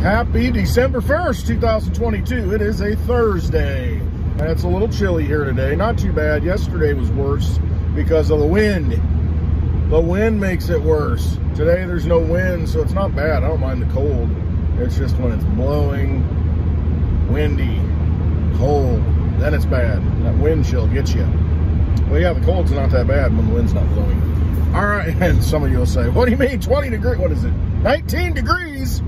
Happy December 1st, 2022. It is a Thursday, and it's a little chilly here today. Not too bad. Yesterday was worse because of the wind. The wind makes it worse. Today there's no wind, so it's not bad. I don't mind the cold. It's just when it's blowing, windy, cold, then it's bad. That wind chill gets you. Well, yeah, the cold's not that bad when the wind's not blowing. All right, and some of you will say, what do you mean 20 degrees? What is it? 19 degrees,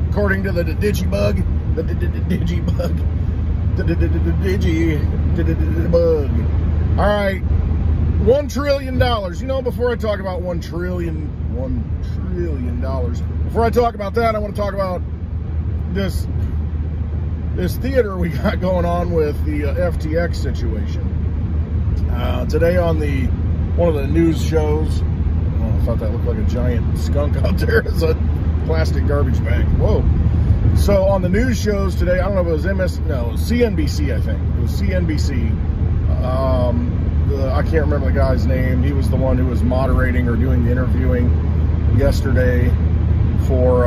according to the DigiBug. The DigiBug. The DigiBug. All right, $1 trillion. You know, before I talk about $1 trillion, before I talk about that, I want to talk about this theater we got going on with the FTX situation. Today on one of the news shows, I thought that looked like a giant skunk out there as a plastic garbage bag. Whoa. So on the news shows today, I don't know if it was CNBC, I think. It was CNBC. I can't remember the guy's name. He was the one who was moderating or doing the interviewing yesterday for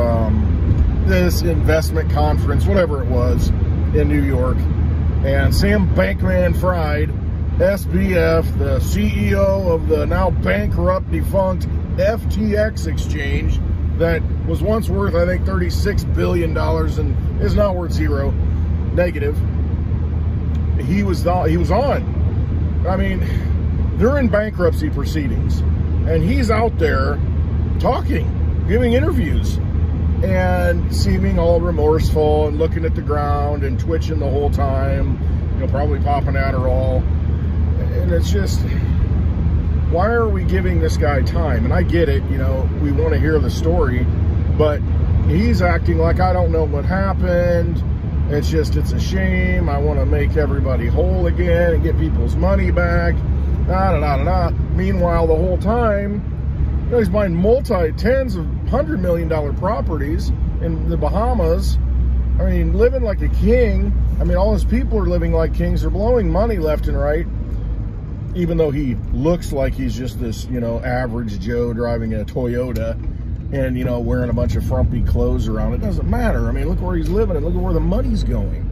this investment conference, whatever it was, in New York. And Sam Bankman-Fried, SBF, the CEO of the now bankrupt, defunct FTX exchange that was once worth, I think, $36 billion and is now worth zero, negative. He was on. I mean, they're in bankruptcy proceedings, and he's out there talking, giving interviews, and seeming all remorseful and looking at the ground and twitching the whole time, you know, probably popping Adderall. And it's just, why are we giving this guy time? And I get it, you know, we want to hear the story, but he's acting like I don't know what happened. It's just, it's a shame. I want to make everybody whole again and get people's money back. Meanwhile, the whole time, you know, he's buying tens of $100 million properties in the Bahamas. I mean, living like a king. I mean, all his people are living like kings. They're blowing money left and right. Even though he looks like he's just this, you know, average Joe driving a Toyota and, you know, wearing a bunch of frumpy clothes around. It doesn't matter. I mean, look where he's living and look at where the money's going.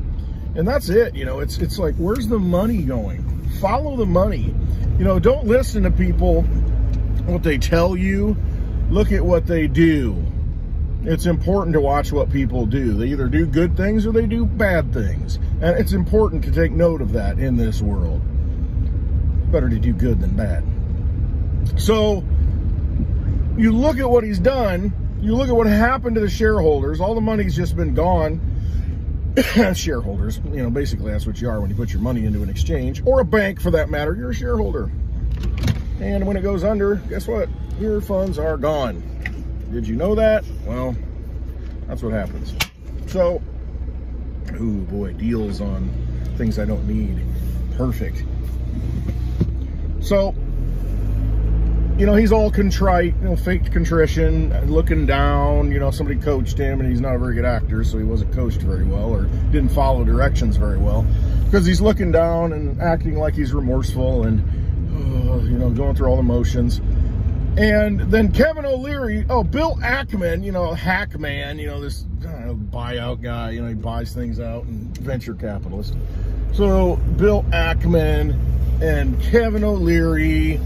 And that's it. You know, it's like, where's the money going? Follow the money. You know, don't listen to people, what they tell you. Look at what they do. It's important to watch what people do. They either do good things or they do bad things. And it's important to take note of that in this world. Better to do good than bad. So you look at what he's done, you look at what happened to the shareholders, all the money's just been gone. Shareholders, you know, basically that's what you are when you put your money into an exchange, or a bank for that matter. You're a shareholder. And when it goes under, guess what? Your funds are gone. Did you know that? Well, that's what happens. So, oh boy, deals on things I don't need. Perfect. So, you know, he's all contrite, you know, faked contrition, looking down. You know, somebody coached him, and he's not a very good actor, so he wasn't coached very well, or didn't follow directions very well, because he's looking down and acting like he's remorseful and, you know, going through all the motions. And then Kevin O'Leary, Bill Ackman, you know, hack man, you know, this buyout guy, you know, he buys things out, and venture capitalist. So Bill Ackman and Kevin O'Leary,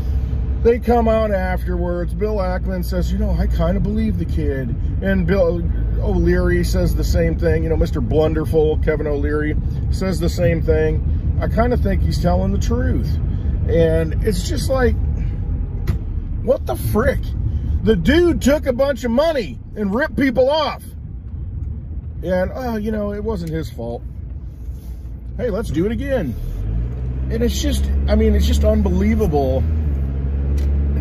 they come out afterwards. Bill Ackman says, you know, I kind of believe the kid. And Bill O'Leary says the same thing. You know, Mr. Blunderful, Kevin O'Leary, says the same thing. I kind of think he's telling the truth. And it's just like, what the frick? The dude took a bunch of money and ripped people off. And, you know, it wasn't his fault. Hey, let's do it again. And it's just, I mean, it's just unbelievable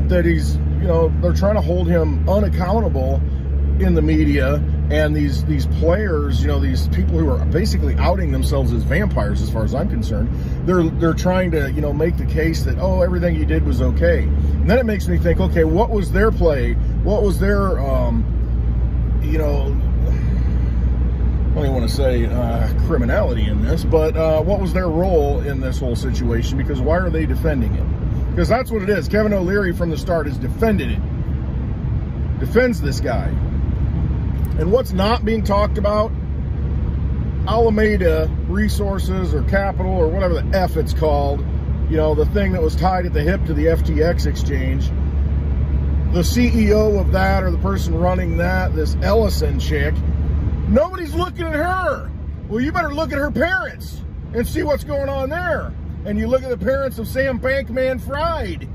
that he's, you know, they're trying to hold him unaccountable in the media, and these players, you know, these people who are basically outing themselves as vampires, as far as I'm concerned, they're trying to, you know, make the case that, oh, everything he did was okay. And then it makes me think, okay, what was their play? What was their, you know, I don't even want to say criminality in this, but what was their role in this whole situation? Because why are they defending it? Because that's what it is. Kevin O'Leary from the start has defended it. Defends this guy. And what's not being talked about Alameda Resources or Capital or whatever the F it's called, you know, the thing that was tied at the hip to the FTX exchange, the CEO of that, or the person running that, this Ellison chick, nobody's looking at her. Well, you better look at her parents and see what's going on there. And you look at the parents of Sam Bankman-Fried.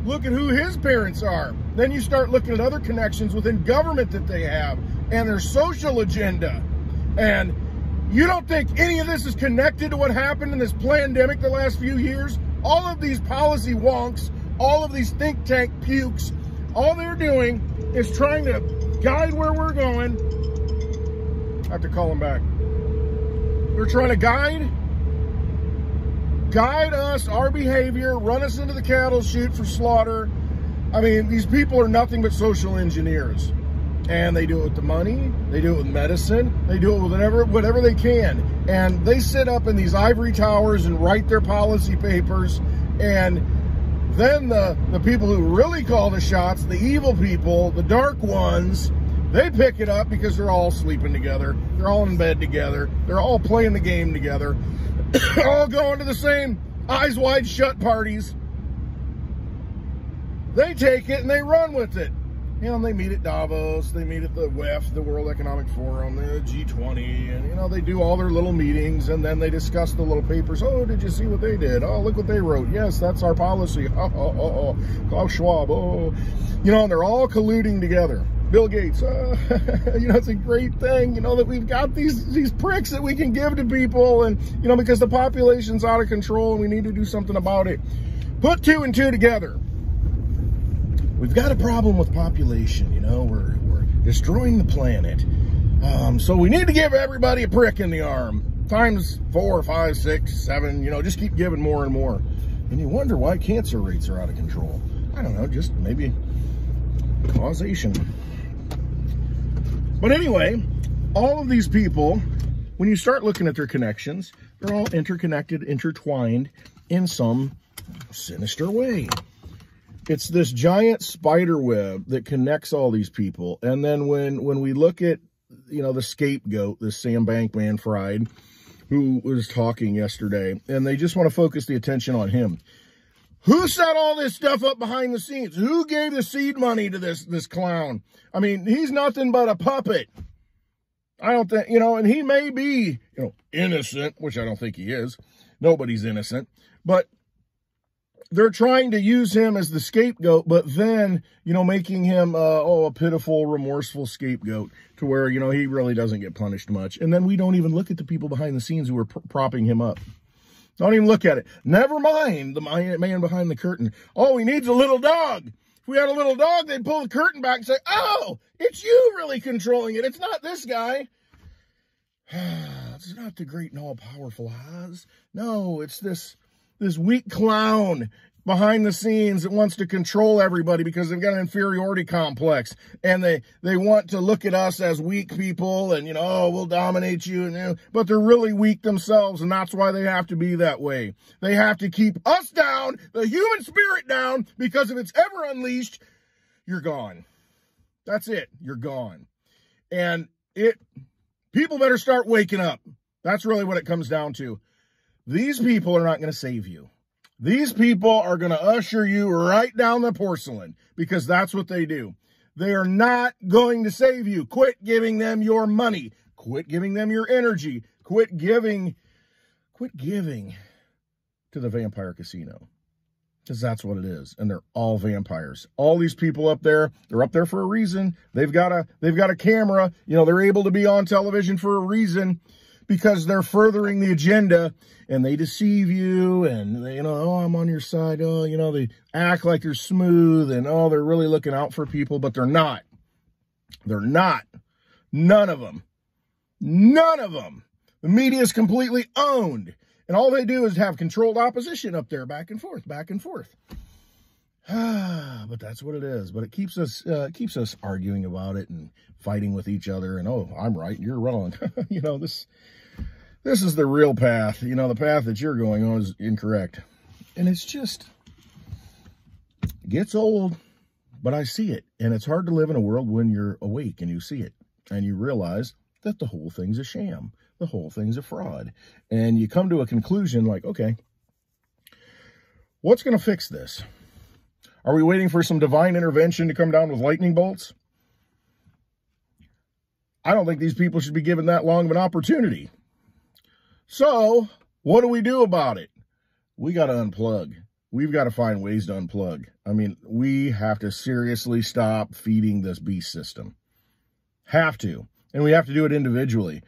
Look at who his parents are. Then you start looking at other connections within government that they have and their social agenda. And you don't think any of this is connected to what happened in this pandemic the last few years? All of these policy wonks, all of these think tank pukes, all they're doing is trying to guide where we're going. I have to call them back. They're trying to guide us, our behavior, run us into the cattle chute for slaughter. I mean, these people are nothing but social engineers. And they do it with the money, they do it with medicine, they do it with whatever they can. And they sit up in these ivory towers and write their policy papers. And then the people who really call the shots, the evil people, the dark ones, they pick it up because they're all sleeping together. They're all in bed together. They're all playing the game together. All going to the same eyes wide shut parties. They take it and they run with it. You know, they meet at Davos, they meet at the WEF, the World Economic Forum, the G20, and, you know, they do all their little meetings, and then they discuss the little papers. Oh, did you see what they did? Oh, look what they wrote. Yes, that's our policy. Oh. Klaus Schwab, oh. You know, and they're all colluding together. Bill Gates, you know, it's a great thing, you know, that we've got these pricks that we can give to people, and, you know, because the population's out of control, and we need to do something about it. Put two and two together. We've got a problem with population, you know, we're destroying the planet. So we need to give everybody a prick in the arm. Times 4, 5, 6, 7, you know, just keep giving more and more. And you wonder why cancer rates are out of control. I don't know, just maybe causation. But anyway, all of these people, when you start looking at their connections, they're all interconnected, intertwined in some sinister way. It's this giant spider web that connects all these people. And then when we look at, you know, the scapegoat, this Sam Bankman-Fried, who was talking yesterday, and they just want to focus the attention on him. Who set all this stuff up behind the scenes? Who gave the seed money to this clown? I mean, he's nothing but a puppet. I don't think, you know, and he may be, you know, innocent, which I don't think he is. Nobody's innocent. But they're trying to use him as the scapegoat, but then, you know, making him, a pitiful, remorseful scapegoat to where, you know, he really doesn't get punished much. And then we don't even look at the people behind the scenes who are propping him up. Don't even look at it. Never mind the man behind the curtain. Oh, he needs a little dog. If we had a little dog, they'd pull the curtain back and say, oh, it's you really controlling it. It's not this guy. It's not the great and all-powerful Oz. No, it's this weak clown behind the scenes that wants to control everybody because they've got an inferiority complex, and they want to look at us as weak people, and, you know, oh, we'll dominate you, and, you know, but they're really weak themselves, and that's why they have to be that way. They have to keep us down, the human spirit down, because if it's ever unleashed, you're gone. That's it. You're gone. And people better start waking up. That's really what it comes down to. These people are not going to save you. These people are going to usher you right down the porcelain, because that's what they do. They are not going to save you. Quit giving them your money. Quit giving them your energy. Quit giving to the vampire casino, because that's what it is. And they're all vampires. All these people up there, they're up there for a reason. They've got a camera. You know, they're able to be on television for a reason, because they're furthering the agenda, and they deceive you, and they, you know, oh, I'm on your side. Oh, you know, they act like they're smooth, and oh, they're really looking out for people, but they're not. They're not. None of them. None of them. The media is completely owned, and all they do is have controlled opposition up there, back and forth, back and forth. But that's what it is. But it keeps us arguing about it and fighting with each other, and oh, I'm right, you're wrong. You know, this is the real path. You know, the path that you're going on is incorrect. And it's just, it gets old, but I see it. And it's hard to live in a world when you're awake and you see it and you realize that the whole thing's a sham. The whole thing's a fraud. And you come to a conclusion like, okay, what's going to fix this? Are we waiting for some divine intervention to come down with lightning bolts? I don't think these people should be given that long of an opportunity. So, what do we do about it? We got to unplug. We've got to find ways to unplug. I mean, we have to seriously stop feeding this beast system. Have to. And we have to do it individually.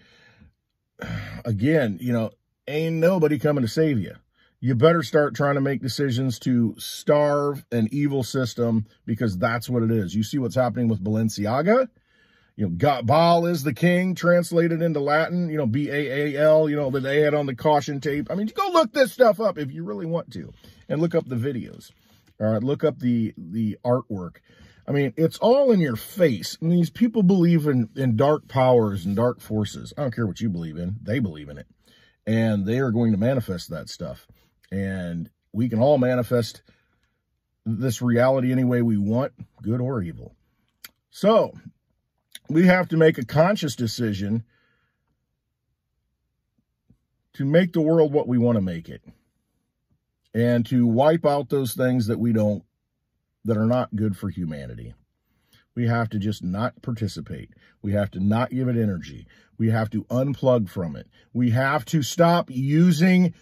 Again, you know, ain't nobody coming to save you. You better start trying to make decisions to starve an evil system, because that's what it is. You see what's happening with Balenciaga? You know, Baal is the king, translated into Latin, you know, B-A-A-L, you know, that they had on the caution tape. I mean, go look this stuff up if you really want to, and look up the videos. All right, look up the artwork. I mean, it's all in your face. I mean, these people believe in dark powers and dark forces. I don't care what you believe in. They believe in it. And they are going to manifest that stuff. And we can all manifest this reality any way we want, good or evil. So, we have to make a conscious decision to make the world what we want to make it. And to wipe out those things that are not good for humanity. We have to just not participate. We have to not give it energy. We have to unplug from it. We have to stop using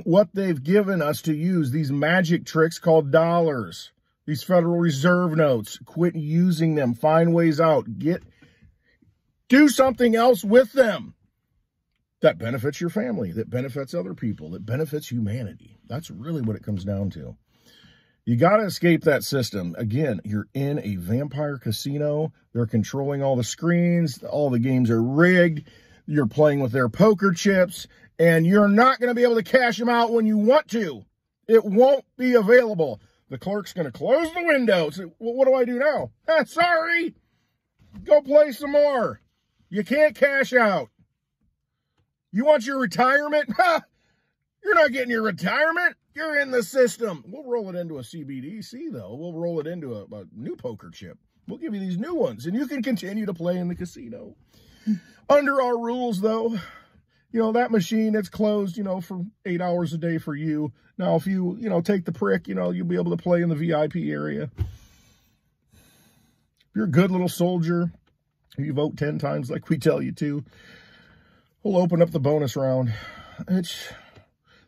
what they've given us to use, these magic tricks called dollars, these Federal Reserve notes. Quit using them. Find ways out. Do something else with them that benefits your family, that benefits other people, that benefits humanity. That's really what it comes down to. You got to escape that system. Again, you're in a vampire casino. They're controlling all the screens. All the games are rigged. You're playing with their poker chips, and you're not going to be able to cash them out when you want to. It won't be available. The clerk's going to close the window. Say, well, what do I do now? Sorry. Go play some more. You can't cash out. You want your retirement? You're not getting your retirement. You're in the system. We'll roll it into a CBDC, though. We'll roll it into a new poker chip. We'll give you these new ones, and you can continue to play in the casino. Under our rules, though, you know, that machine, it's closed, you know, for 8 hours a day for you. Now, if you take the prick, you know, you'll be able to play in the VIP area. If you're a good little soldier, you vote 10 times like we tell you to, we'll open up the bonus round. The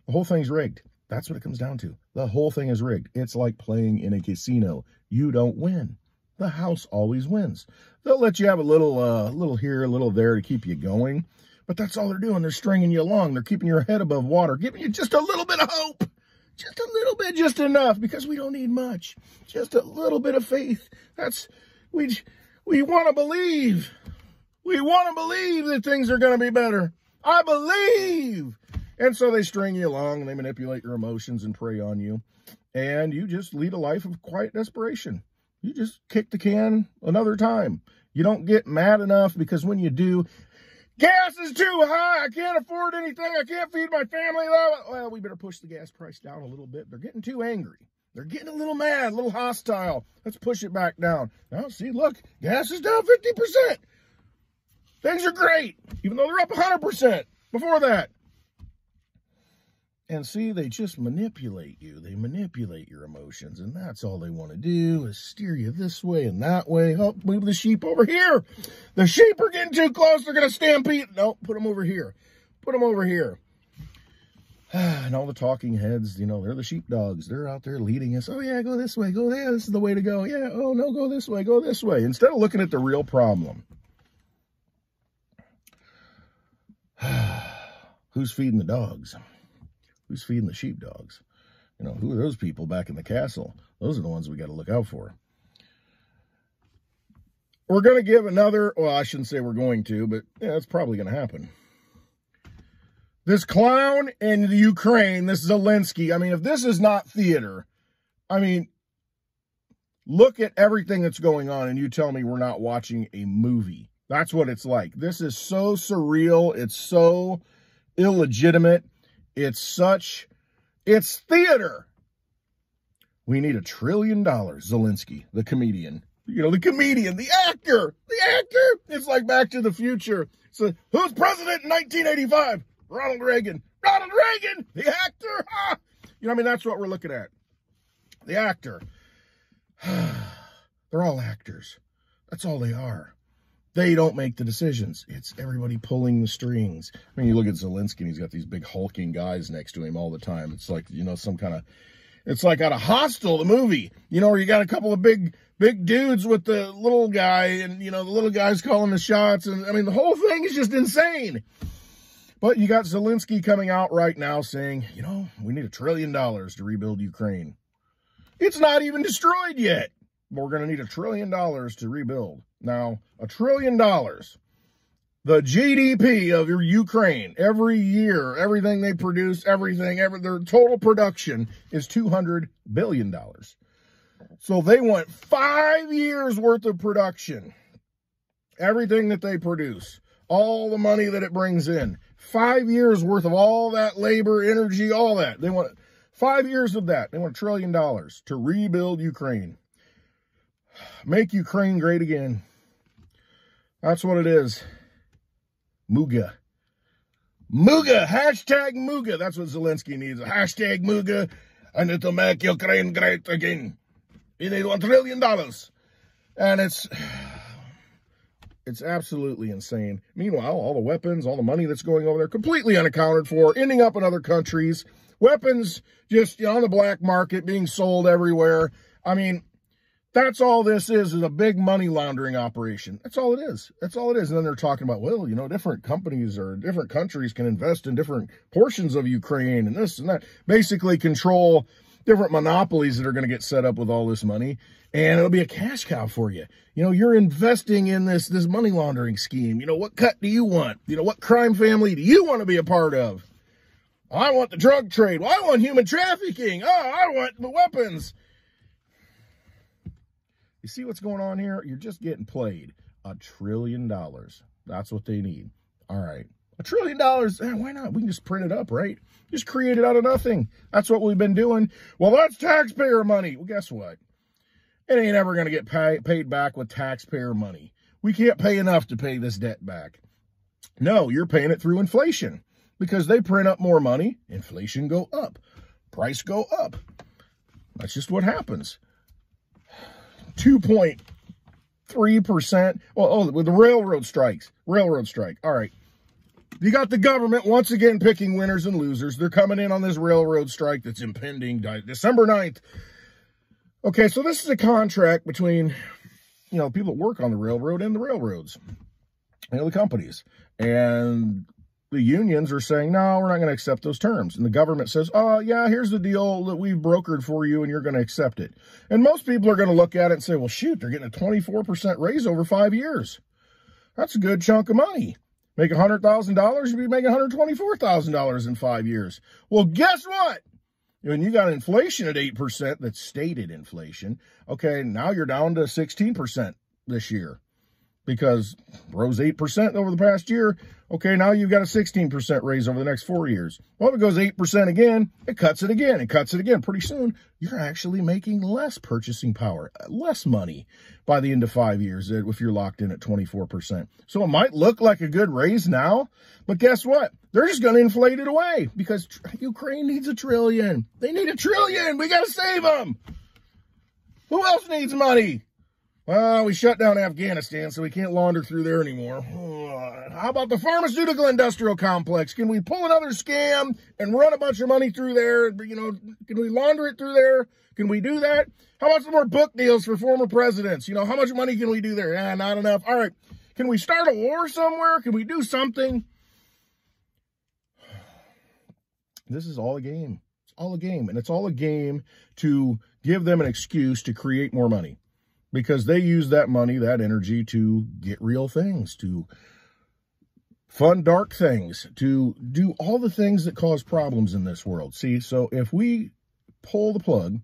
whole thing's rigged. That's what it comes down to. The whole thing is rigged. It's like playing in a casino. You don't win. The house always wins. They'll let you have a little here, a little there to keep you going. But that's all they're doing. They're stringing you along. They're keeping your head above water, giving you just a little bit of hope. Just a little bit, just enough, because we don't need much. Just a little bit of faith. We want to believe. We want to believe that things are going to be better. I believe. And so they string you along, and they manipulate your emotions and prey on you. And you just lead a life of quiet desperation. You just kick the can another time. You don't get mad enough, because when you do, gas is too high. I can't afford anything. I can't feed my family. Well, we better push the gas price down a little bit. They're getting too angry. They're getting a little mad, a little hostile. Let's push it back down. Now, see, look, gas is down 50%. Things are great, even though they're up 100% before that. And see, they just manipulate you. They manipulate your emotions, and that's all they want to do is steer you this way and that way. Oh, move the sheep over here. The sheep are getting too close. They're going to stampede. No, put them over here. Put them over here. And all the talking heads, you know, they're the sheepdogs. They're out there leading us. Oh, yeah, go this way. Go there. This is the way to go. Yeah, oh, no, go this way. Go this way. Instead of looking at the real problem. Who's feeding the dogs? Who's feeding the sheepdogs? You know, who are those people back in the castle? Those are the ones we got to look out for. We're going to give another, well, I shouldn't say we're going to, but yeah, it's probably going to happen. This clown in the Ukraine, this Zelensky, I mean, if this is not theater, I mean, look at everything that's going on and you tell me we're not watching a movie. That's what it's like. This is so surreal. It's so illegitimate. It's theater. We need $1 trillion, Zelensky, the comedian. You know, the comedian, the actor. It's like Back to the Future. So, who's president in 1985? Ronald Reagan. Ronald Reagan, the actor. Ah! You know, I mean, that's what we're looking at. The actor. They're all actors. That's all they are. They don't make the decisions. It's everybody pulling the strings. I mean, you look at Zelensky, and he's got these big hulking guys next to him all the time. It's like, you know, some kind of, it's like out of Hostel, the movie, you know, where you got a couple of big dudes with the little guy, and, you know, the little guy's calling the shots. And I mean, the whole thing is just insane. But you got Zelensky coming out right now saying, you know, we need $1 trillion to rebuild Ukraine. It's not even destroyed yet. But we're going to need $1 trillion to rebuild. Now, $1 trillion, the GDP of Ukraine, every year, everything they produce, their total production is $200 billion. So they want 5 years worth of production. Everything that they produce, all the money that it brings in, 5 years worth of all that labor, energy, all that. They want 5 years of that. They want $1 trillion to rebuild Ukraine. Make Ukraine great again. That's what it is. Muga. Muga. Hashtag Muga. That's what Zelensky needs. A hashtag Muga. I need to make Ukraine great again. We need $1 trillion. And it's absolutely insane. Meanwhile, all the weapons, all the money that's going over there, completely unaccounted for, ending up in other countries. Weapons just, you know, on the black market, being sold everywhere. I mean, that's all this is a big money laundering operation. That's all it is. That's all it is. And then they're talking about, well, you know, different companies or different countries can invest in different portions of Ukraine and this and that. Basically control different monopolies that are going to get set up with all this money. And it'll be a cash cow for you. You know, you're investing in this money laundering scheme. You know, what cut do you want? You know, what crime family do you want to be a part of? I want the drug trade. Well, I want human trafficking. Oh, I want the weapons. You see what's going on here? You're just getting played. $1 trillion. That's what they need. All right. $1 trillion. Why not? We can just print it up, right? Just create it out of nothing. That's what we've been doing. Well, that's taxpayer money. Well, guess what? It ain't ever going to get paid back with taxpayer money. We can't pay enough to pay this debt back. No, you're paying it through inflation. Because they print up more money, inflation go up. Price go up. That's just what happens. 2.3%. Well, with the railroad strikes. Railroad strike. All right. You got the government once again picking winners and losers. They're coming in on this railroad strike that's impending December 9th. Okay, so this is a contract between, you know, people that work on the railroad and the railroads. You know, the companies. And the unions are saying, no, we're not going to accept those terms. And the government says, oh, yeah, here's the deal that we've brokered for you, and you're going to accept it. And most people are going to look at it and say, well, shoot, they're getting a 24% raise over 5 years. That's a good chunk of money. Make $100,000, you'll be making $124,000 in 5 years. Well, guess what? When you got inflation at 8%, that's stated inflation, okay, now you're down to 16% this year. Because rose 8% over the past year. Okay, now you've got a 16% raise over the next 4 years. Well, if it goes 8% again, it cuts it again. It cuts it again. Pretty soon, you're actually making less purchasing power, less money by the end of 5 years if you're locked in at 24%. So it might look like a good raise now, but guess what? They're just going to inflate it away because Ukraine needs $1 trillion. They need $1 trillion. We got to save them. Who else needs money? Well, we shut down Afghanistan, so we can't launder through there anymore. How about the pharmaceutical industrial complex? Can we pull another scam and run a bunch of money through there? You know, can we launder it through there? Can we do that? How about some more book deals for former presidents? You know, how much money can we do there? Not enough. All right. Can we start a war somewhere? Can we do something? This is all a game. It's all a game. And it's all a game to give them an excuse to create more money. Because they use that money, that energy to get real things, to fund dark things, to do all the things that cause problems in this world. See, so if we pull the plug,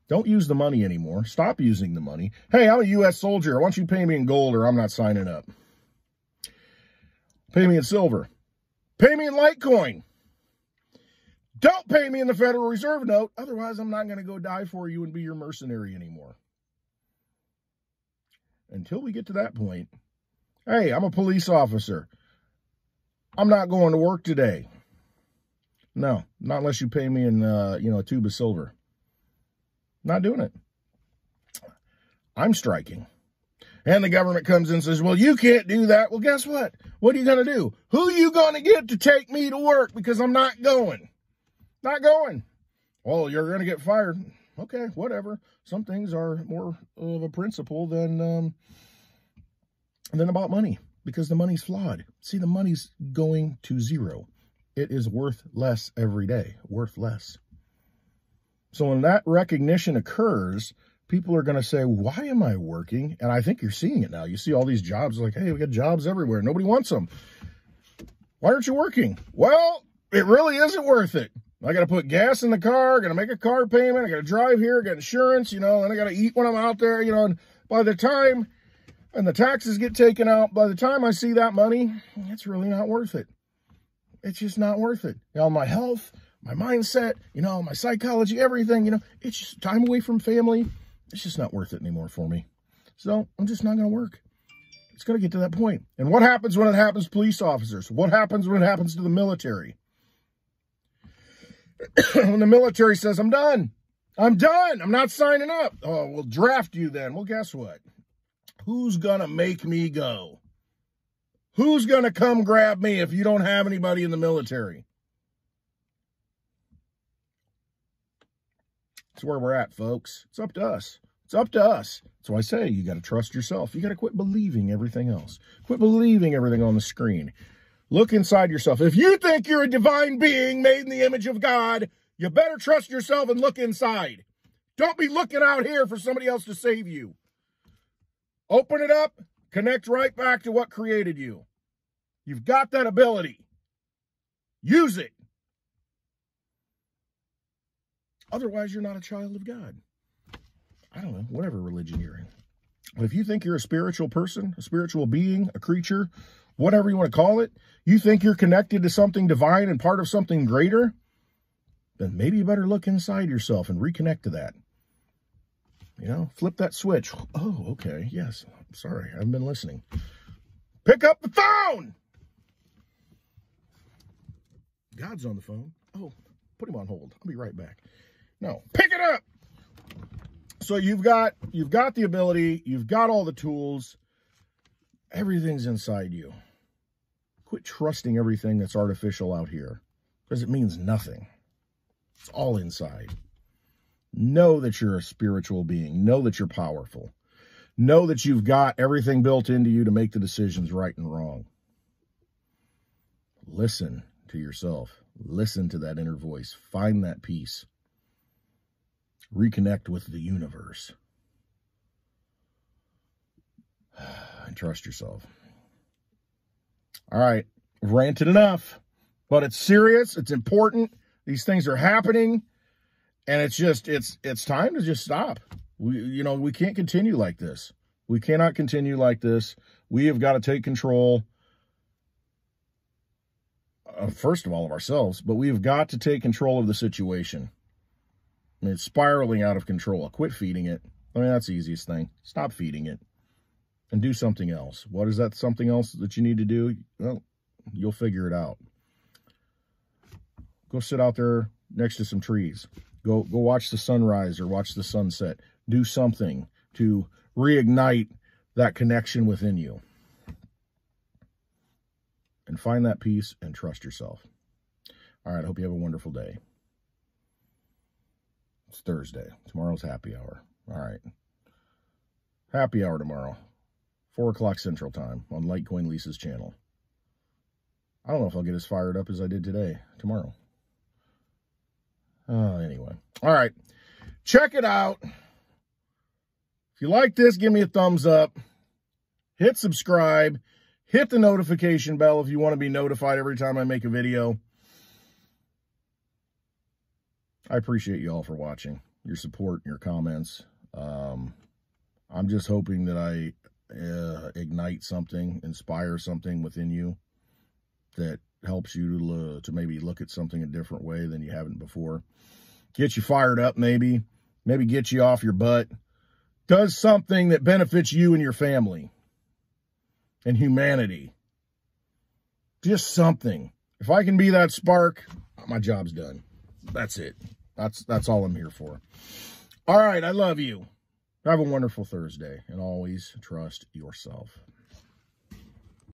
don't use the money anymore, stop using the money. Hey, I'm a U.S. soldier. Why don't you pay me in gold or I'm not signing up? Pay me in silver. Pay me in Litecoin. Don't pay me in the Federal Reserve note. Otherwise, I'm not going to go die for you and be your mercenary anymore. until we get to that point, hey, I'm a police officer. I'm not going to work today. No, not unless you pay me in, a tube of silver. Not doing it. I'm striking. And the government comes in and says, well, you can't do that. Well, guess what? What are you going to do? Who are you going to get to take me to work? Because I'm not going. Not going. Well, you're going to get fired. Okay, whatever. Some things are more of a principle than about money, because the money's flawed. See, the money's going to zero. It is worth less every day, worth less. So when that recognition occurs, people are going to say, why am I working? And I think you're seeing it now. You see all these jobs like, hey, we got jobs everywhere. Nobody wants them. Why aren't you working? Well, it really isn't worth it. I got to put gas in the car, got to make a car payment, I got to drive here, got insurance, and I got to eat when I'm out there, and by the time, and the taxes get taken out, by the time I see that money, it's really not worth it. It's just not worth it. My health, my mindset, my psychology, everything, it's just time away from family. It's just not worth it anymore for me. So I'm just not going to work. It's going to get to that point. And what happens when it happens to police officers? What happens when it happens to the military? When the military says, I'm done. I'm done. I'm not signing up. Oh, we'll draft you then. Well, guess what? Who's going to make me go? Who's going to come grab me if you don't have anybody in the military? That's where we're at, folks. It's up to us. It's up to us. So I say you got to trust yourself. You got to quit believing everything else. Quit believing everything on the screen. Look inside yourself. If you think you're a divine being made in the image of God, you better trust yourself and look inside. Don't be looking out here for somebody else to save you. Open it up. Connect right back to what created you. You've got that ability. Use it. Otherwise, you're not a child of God. I don't know, whatever religion you're in. But if you think you're a spiritual person, a spiritual being, a creature, whatever you want to call it, you think you're connected to something divine and part of something greater, then maybe you better look inside yourself and reconnect to that. Flip that switch. Oh, okay. Yes. I'm sorry. I haven't been listening. Pick up the phone. God's on the phone. Oh, put him on hold. I'll be right back. No, pick it up. So you've got the ability. You've got all the tools. Everything's inside you. Quit trusting everything that's artificial out here, because it means nothing. It's all inside. Know that you're a spiritual being. Know that you're powerful. Know that you've got everything built into you to make the decisions right and wrong. Listen to yourself. Listen to that inner voice. Find that peace. Reconnect with the universe. And trust yourself. All right. I've ranted enough, but it's serious. It's important. These things are happening. And it's time to just stop. We can't continue like this. We cannot continue like this. We have got to take control, first of all, of ourselves, but we have got to take control of the situation. It's spiraling out of control. Quit feeding it. That's the easiest thing. Stop feeding it and do something else. What is that something else that you need to do? Well, you'll figure it out. Go sit out there next to some trees. Go watch the sunrise or watch the sunset. Do something to reignite that connection within you. And find that peace and trust yourself. All right, I hope you have a wonderful day. It's Thursday. Tomorrow's happy hour. All right. Happy hour tomorrow. 4 o'clock Central Time on Litecoin Lisa's channel. I don't know if I'll get as fired up as I did tomorrow. Anyway. All right. Check it out. If you like this, give me a thumbs up. Hit subscribe. Hit the notification bell if you want to be notified every time I make a video. I appreciate you all for watching, your support, your comments. I'm just hoping that I ignite something, inspire something within you that helps you to maybe look at something a different way than you haven't before. Get you fired up, maybe get you off your butt. Does something that benefits you and your family and humanity. Just something. If I can be that spark, my job's done. That's it. That's all I'm here for. All right, I love you. Have a wonderful Thursday, and always trust yourself.